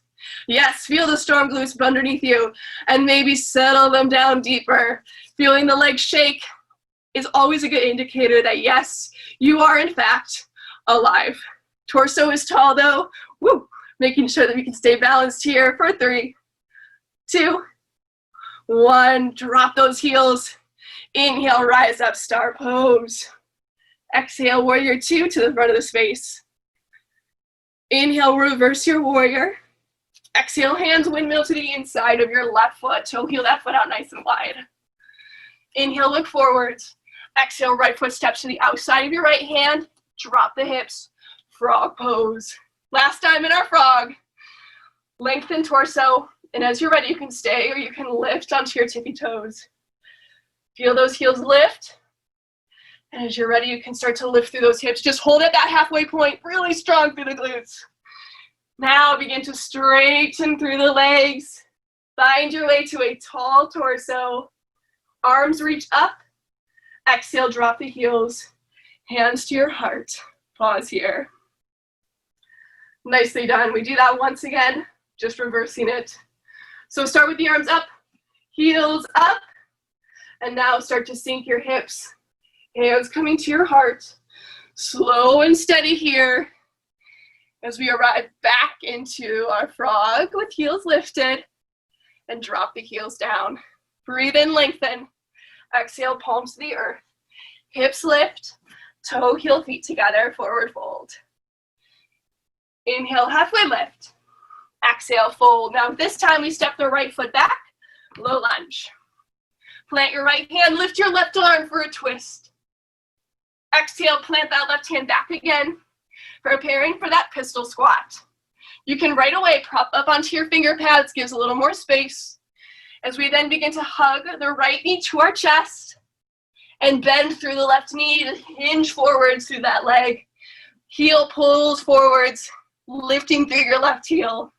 Yes, feel the strong glutes underneath you, and maybe settle them down deeper. Feeling the legs shake is always a good indicator that yes, you are in fact alive. Torso is tall though. Woo! Making sure that we can stay balanced here for 3, 2, 1. Drop those heels. Inhale, rise up, star pose. Exhale, warrior two to the front of the space. Inhale, reverse your warrior. Exhale, hands windmill to the inside of your left foot. Toe heel that foot out nice and wide. Inhale, look forwards. Exhale, right foot steps to the outside of your right hand. Drop the hips. Frog pose. Last time in our frog. Lengthen torso. And as you're ready, you can stay or you can lift onto your tippy toes. Feel those heels lift. And as you're ready, you can start to lift through those hips. Just hold at that halfway point, really strong through the glutes. Now begin to straighten through the legs. Find your way to a tall torso. Arms reach up. Exhale, drop the heels. Hands to your heart. Pause here. Nicely done. We do that once again, just reversing it. So start with the arms up, heels up, and now start to sink your hips. Hands coming to your heart. Slow and steady here as we arrive back into our frog with heels lifted, and drop the heels down. Breathe in, lengthen. Exhale, palms to the earth. Hips lift, toe, heel, feet together, forward fold. Inhale, halfway lift. Exhale, fold. Now this time we step the right foot back, low lunge. Plant your right hand, lift your left arm for a twist. Exhale, plant that left hand back again. Preparing for that pistol squat. You can right away prop up onto your finger pads, gives a little more space, as we then begin to hug the right knee to our chest and bend through the left knee to hinge forwards through that leg. Heel pulls forwards, lifting through your left heel.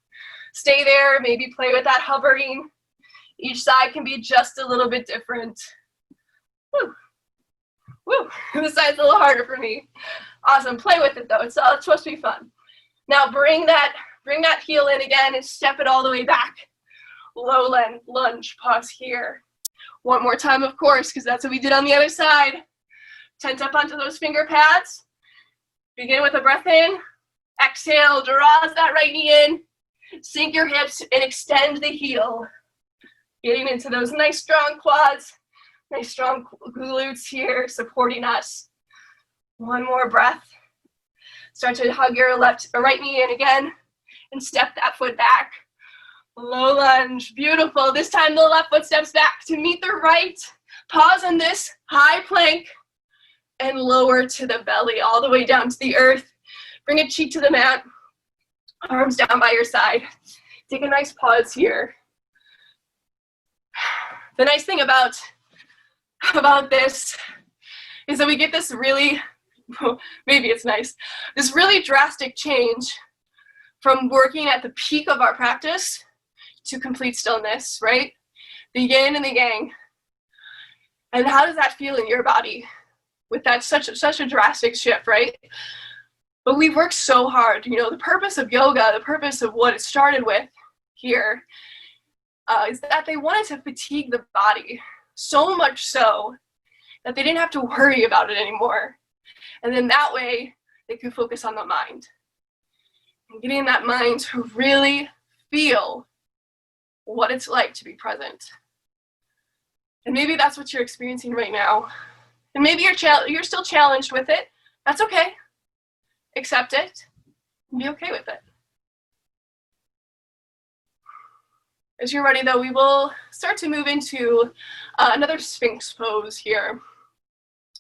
Stay there, maybe play with that hovering. Each side can be just a little bit different. Woo. Woo. This side's a little harder for me. Awesome, play with it though, it's supposed to be fun. Now bring that heel in again and step it all the way back. Low lunge, pause here. One more time, of course, because that's what we did on the other side. Tent up onto those finger pads. Begin with a breath in. Exhale, draws that right knee in. Sink your hips and extend the heel. Getting into those nice strong quads, nice strong glutes here, supporting us. One more breath. Start to hug your right knee in again and step that foot back. Low lunge, beautiful. This time the left foot steps back to meet the right. Pause on this high plank and lower to the belly, all the way down to the earth. Bring a cheek to the mat, arms down by your side. Take a nice pause here. The nice thing about this is that we get this really, maybe it's nice, this really drastic change from working at the peak of our practice to complete stillness, right? The yin and the yang. And how does that feel in your body with that such a drastic shift, right? But we've worked so hard. You know, the purpose of yoga, the purpose of what it started with here, is that they wanted to fatigue the body so much so that they didn't have to worry about it anymore. And then that way they could focus on the mind. And getting that mind to really feel what it's like to be present. And maybe that's what you're experiencing right now. And maybe you're still challenged with it. That's okay. Accept it and be okay with it. As you're ready though, we will start to move into another Sphinx pose here.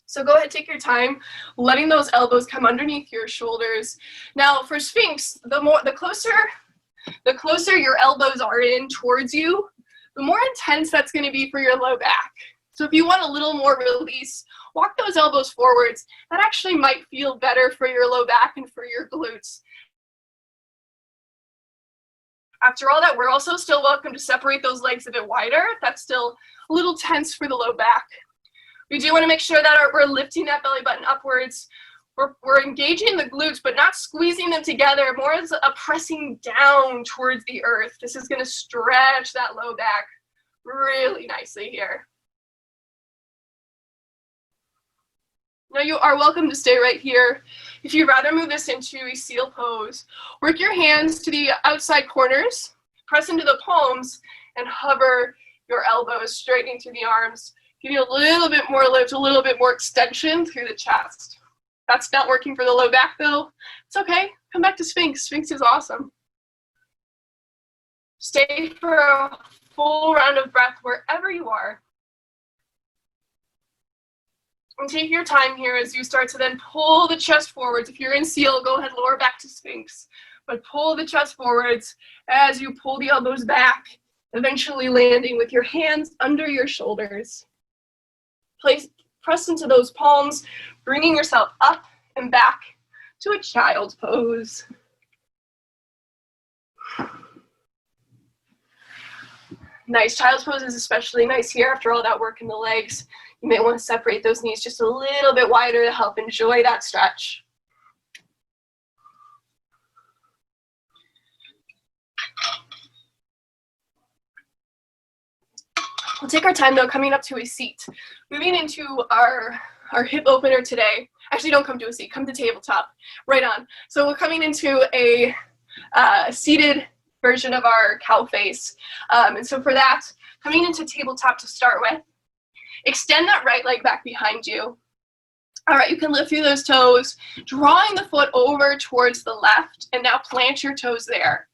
So go ahead, take your time, letting those elbows come underneath your shoulders. Now for Sphinx, the closer your elbows are in towards you, the more intense that's going to be for your low back. So if you want a little more release, walk those elbows forwards. That actually might feel better for your low back and for your glutes. After all that, we're also still welcome to separate those legs a bit wider. That's still a little tense for the low back. We do want to make sure that we're lifting that belly button upwards. We're engaging the glutes, but not squeezing them together, more as a pressing down towards the earth. This is going to stretch that low back really nicely here. Now you are welcome to stay right here. If you'd rather move this into a seal pose, work your hands to the outside corners, press into the palms, and hover your elbows straight into the arms. Give you a little bit more lift, a little bit more extension through the chest. That's not working for the low back though. It's okay, come back to Sphinx. Sphinx is awesome. Stay for a full round of breath wherever you are. And take your time here as you start to then pull the chest forwards. If you're in seal, go ahead, lower back to Sphinx. But pull the chest forwards as you pull the elbows back, eventually landing with your hands under your shoulders. Press into those palms, bringing yourself up and back to a child's pose. Nice. Child's pose is especially nice here after all that work in the legs. You may want to separate those knees just a little bit wider to help enjoy that stretch. We'll take our time though, coming up to a seat. Moving into our hip opener today. Actually, don't come to a seat, come to tabletop. Right on. So we're coming into a seated version of our cow face. And so for that, coming into tabletop to start with, extend that right leg back behind you. All right, you can lift through those toes, drawing the foot over towards the left, and now plant your toes there.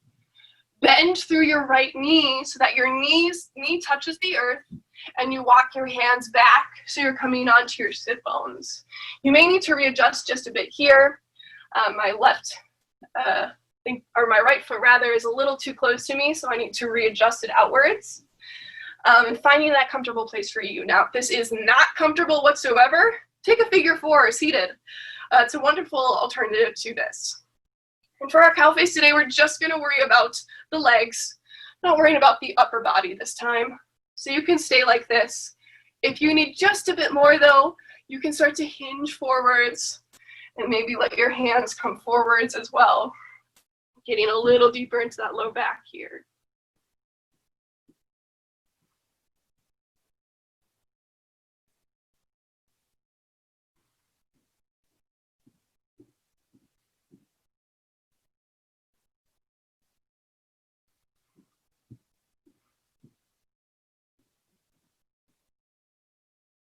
Bend through your right knee so that your knee touches the earth, and you walk your hands back so you're coming onto your sit bones. You may need to readjust just a bit here. My left, or my right foot rather, is a little too close to me, so I need to readjust it outwards. And finding that comfortable place for you. Now, if this is not comfortable whatsoever, take a figure four or seated. It's a wonderful alternative to this. And for our cow face today, we're just going to worry about the legs, not worrying about the upper body this time. So you can stay like this. If you need just a bit more though, you can start to hinge forwards and maybe let your hands come forwards as well, getting a little deeper into that low back here.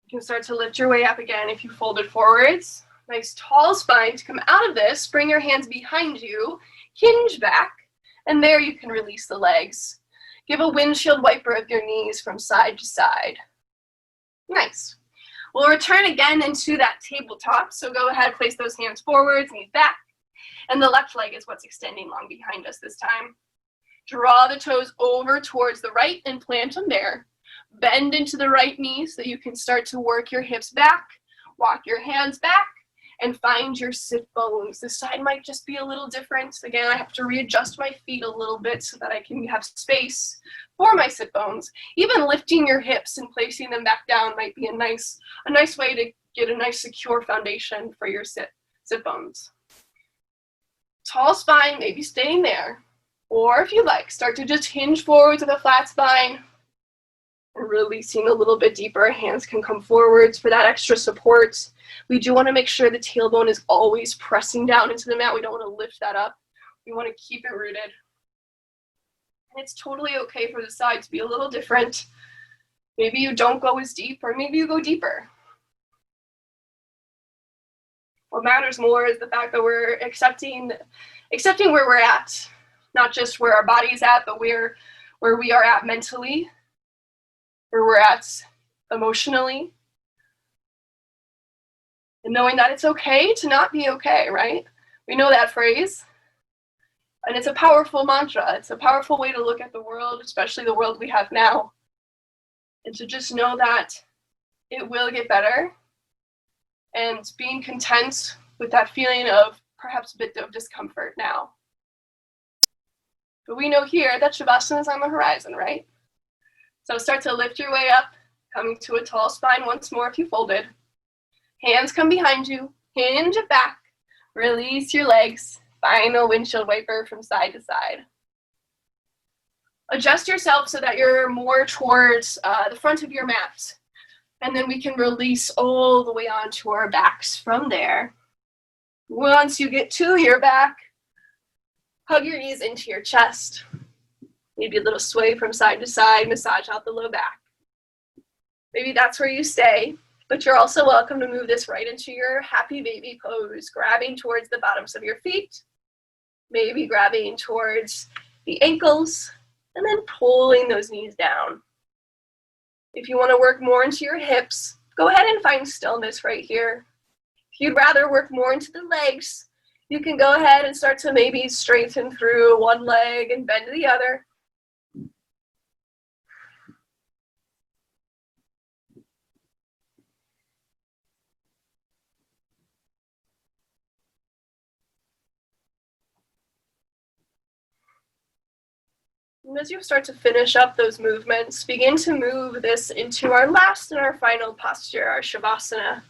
You can start to lift your way up again if you folded forwards. Nice tall spine. To come out of this, bring your hands behind you, hinge back, and there you can release the legs. Give a windshield wiper of your knees from side to side. Nice. We'll return again into that tabletop, so go ahead, place those hands forwards, knees back, and the left leg is what's extending long behind us this time. Draw the toes over towards the right and plant them there. Bend into the right knee so you can start to work your hips back, walk your hands back, and find your sit bones. This side might just be a little different. Again, I have to readjust my feet a little bit so that I can have space for my sit bones. Even lifting your hips and placing them back down might be a nice way to get a nice secure foundation for your sit bones. Tall spine, maybe staying there. Or if you like, start to just hinge forward with a flat spine. And releasing a little bit deeper, hands can come forwards for that extra support. We do want to make sure the tailbone is always pressing down into the mat. We don't want to lift that up. We want to keep it rooted. And it's totally okay for the side to be a little different. Maybe you don't go as deep, or maybe you go deeper. What matters more is the fact that we're accepting where we're at, not just where our body's at, but where we are at mentally, where we're at emotionally, and knowing that it's okay to not be okay, right? We know that phrase, and it's a powerful mantra. It's a powerful way to look at the world, especially the world we have now, and to just know that it will get better, and being content with that feeling of perhaps a bit of discomfort now. But we know here that Shavasana is on the horizon, right? So start to lift your way up, coming to a tall spine once more if you folded. Hands come behind you, hinge it back, release your legs, final windshield wiper from side to side. Adjust yourself so that you're more towards the front of your mat, and then we can release all the way onto our backs from there. Once you get to your back, hug your knees into your chest. Maybe a little sway from side to side, massage out the low back. Maybe that's where you stay, but you're also welcome to move this right into your happy baby pose, grabbing towards the bottoms of your feet, maybe grabbing towards the ankles, and then pulling those knees down. If you want to work more into your hips, go ahead and find stillness right here. If you'd rather work more into the legs, you can go ahead and start to maybe straighten through one leg and bend to the other. And as you start to finish up those movements, begin to move this into our last and our final posture, our Shavasana.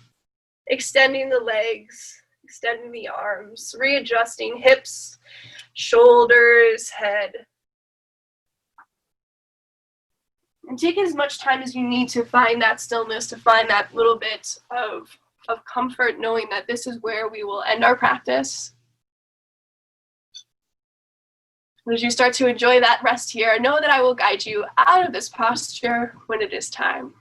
Extending the legs, extending the arms, readjusting hips, shoulders, head. And take as much time as you need to find that stillness, to find that little bit of comfort, knowing that this is where we will end our practice. As you start to enjoy that rest here, know that I will guide you out of this posture when it is time.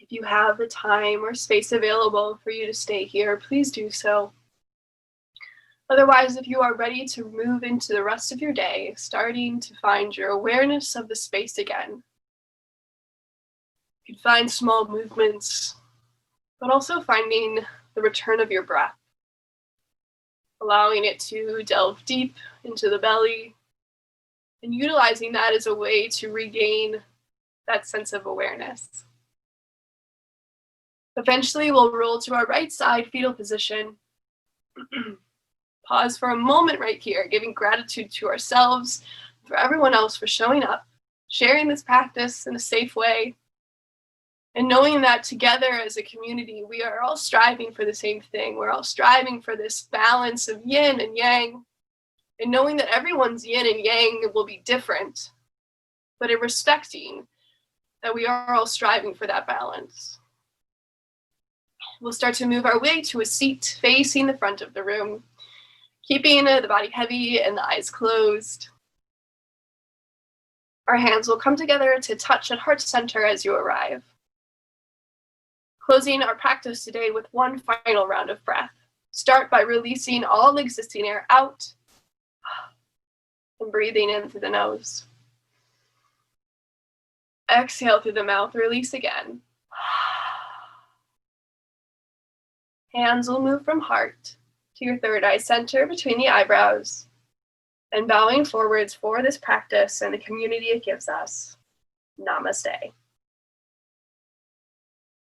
If you have the time or space available for you to stay here, please do so. Otherwise, if you are ready to move into the rest of your day, starting to find your awareness of the space again, you can find small movements, but also finding the return of your breath, allowing it to delve deep into the belly and utilizing that as a way to regain that sense of awareness. Eventually, we'll roll to our right side fetal position. Pause for a moment right here, giving gratitude to ourselves, for everyone else for showing up, sharing this practice in a safe way, and knowing that together as a community, we are all striving for the same thing. We're all striving for this balance of yin and yang, and knowing that everyone's yin and yang will be different, but in respecting that we are all striving for that balance. We'll start to move our way to a seat facing the front of the room, keeping the body heavy and the eyes closed. Our hands will come together to touch at heart center as you arrive. Closing our practice today with one final round of breath. Start by releasing all existing air out and breathing in through the nose. Exhale through the mouth, release again. Hands will move from heart to your third eye center between the eyebrows and bowing forwards for this practice and the community it gives us. Namaste.